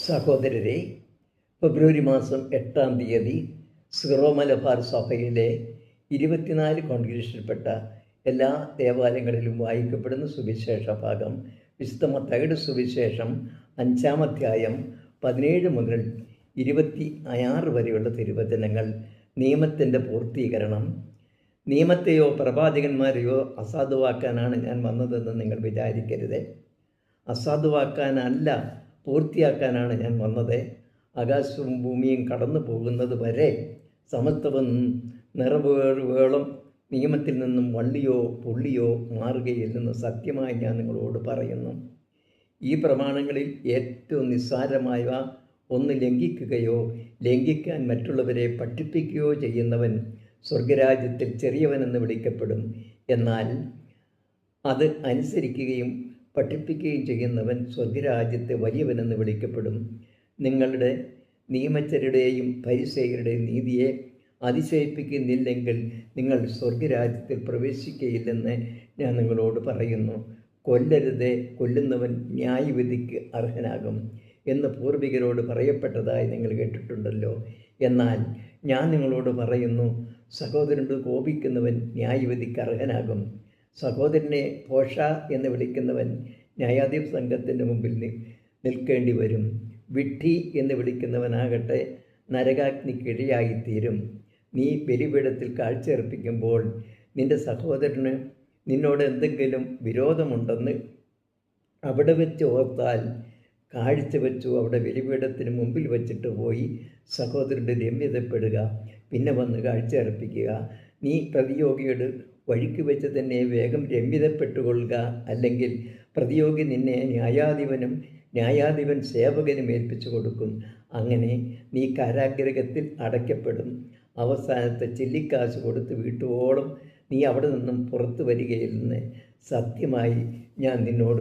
സഹോദരരെ, ഫെബ്രുവരി മാസം 8-ാം തീയതി സിറോ മലബാർ സഭയിലെ 24 കോൺഗ്രിഗേഷനിൽപ്പെട്ട എല്ലാ ദേവാലയങ്ങളിലും വായിക്കപ്പെടുന്ന സുവിശേഷ ഭാഗം വിശുദ്ധ മത്തായിയുടെ സുവിശേഷം 5-ാം അധ്യായം 17 മുതൽ 26 വരെയുള്ള തിരുവചനങ്ങൾ. നിയമത്തിൻ്റെ പൂർത്തീകരണം. നിയമത്തെയോ പ്രവാചകന്മാരെയോ അസാധുവാക്കാനാണ് ഞാൻ വന്നതെന്ന് നിങ്ങൾ വിചാരിക്കരുത്. അസാധുവാക്കാനല്ല, പൂർത്തിയാക്കാനാണ് ഞാൻ വന്നത്. ആകാശവും ഭൂമിയും കടന്നു പോകുന്നത് വരെ സമസ്തവും നിറവേറുവോളം നിയമത്തിൽ നിന്നും വള്ളിയോ പുള്ളിയോ മാറുകയില്ലെന്ന് സത്യമായി ഞാൻ നിങ്ങളോട് പറയുന്നു. ഈ പ്രമാണങ്ങളിൽ ഏറ്റവും നിസ്സാരമായ ഒന്ന് ലംഘിക്കുകയോ ലംഘിക്കാൻ മറ്റുള്ളവരെ പഠിപ്പിക്കുകയോ ചെയ്യുന്നവൻ സ്വർഗരാജ്യത്തിൽ ചെറിയവനെന്ന് വിളിക്കപ്പെടും. എന്നാൽ അത് അനുസരിക്കുകയും പഠിപ്പിക്കുകയും ചെയ്യുന്നവൻ സ്വർഗരാജ്യത്തെ വലിയവനെന്ന് വിളിക്കപ്പെടും. നിങ്ങളുടെ നിയമജ്ഞരുടെയും ഫരിസേയരുടെയും നീതിയെ അതിശയിപ്പിക്കുന്നില്ലെങ്കിൽ നിങ്ങൾ സ്വർഗരാജ്യത്തിൽ പ്രവേശിക്കുകയില്ലെന്ന് ഞാൻ നിങ്ങളോട് പറയുന്നു. കൊല്ലരുത്, കൊല്ലുന്നവൻ ന്യായവിധിക്ക് അർഹനാകും എന്ന് പൂർവികരോട് പറയപ്പെട്ടതായി നിങ്ങൾ കേട്ടിട്ടുണ്ടല്ലോ. എന്നാൽ ഞാൻ നിങ്ങളോട് പറയുന്നു, സഹോദരനോട് കോപിക്കുന്നവൻ ന്യായവിധിക്ക് അർഹനാകും. സഹോദരനെ ഭോഷ എന്ന് വിളിക്കുന്നവൻ ന്യായാധിപ സംഘത്തിൻ്റെ മുമ്പിൽ നിൽക്കേണ്ടി വരും. വിഡ്ഢി എന്ന് വിളിക്കുന്നവനാകട്ടെ നരകാഗ്നിക്ക് ഇരയായിത്തീരും. നീ ബലിപീഠത്തിൽ കാഴ്ചയർപ്പിക്കുമ്പോൾ നിന്റെ സഹോദരന് നിന്നോട് എന്തെങ്കിലും വിരോധമുണ്ടെന്ന് അവിടെ വെച്ച് ഓർത്താൽ കാഴ്ച വെച്ചു അവിടെ ബലിപീഠത്തിന് മുമ്പിൽ വച്ചിട്ട് പോയി സഹോദരൻ്റെ രമ്യതപ്പെടുക, പിന്നെ വന്ന് കാഴ്ച അർപ്പിക്കുക. നീ പ്രതിയോഗിയോട് വഴിക്ക് വെച്ച് തന്നെ വേഗം രമ്യതപ്പെട്ടുകൊള്ളുക, അല്ലെങ്കിൽ പ്രതിയോഗി നിന്നെ ന്യായാധിപൻ സേവകനും ഏൽപ്പിച്ചു കൊടുക്കും. അങ്ങനെ നീ കാരാഗൃഹത്തിൽ അടയ്ക്കപ്പെടും. അവസാനത്തെ ചില്ലിക്കാശ് കൊടുത്ത് വീട്ടുവോളം നീ അവിടെ നിന്നും പുറത്തു വരികയില്ലെന്ന് സത്യമായി ഞാൻ നിന്നോട്